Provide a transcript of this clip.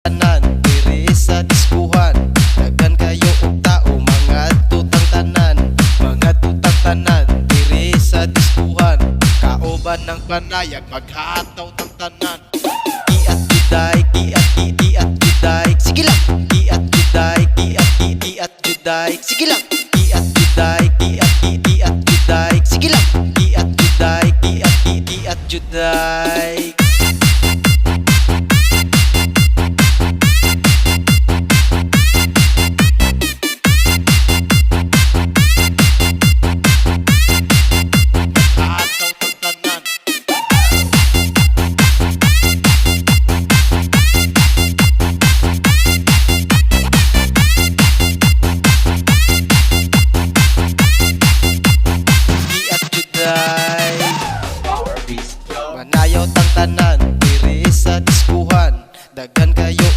tanan diri sa diskuhan. Daghan kayo og tao mga tutang tanan, mga tutang tanan diri sa diskuhan. Kauban ng panayag maghataw tang tanan.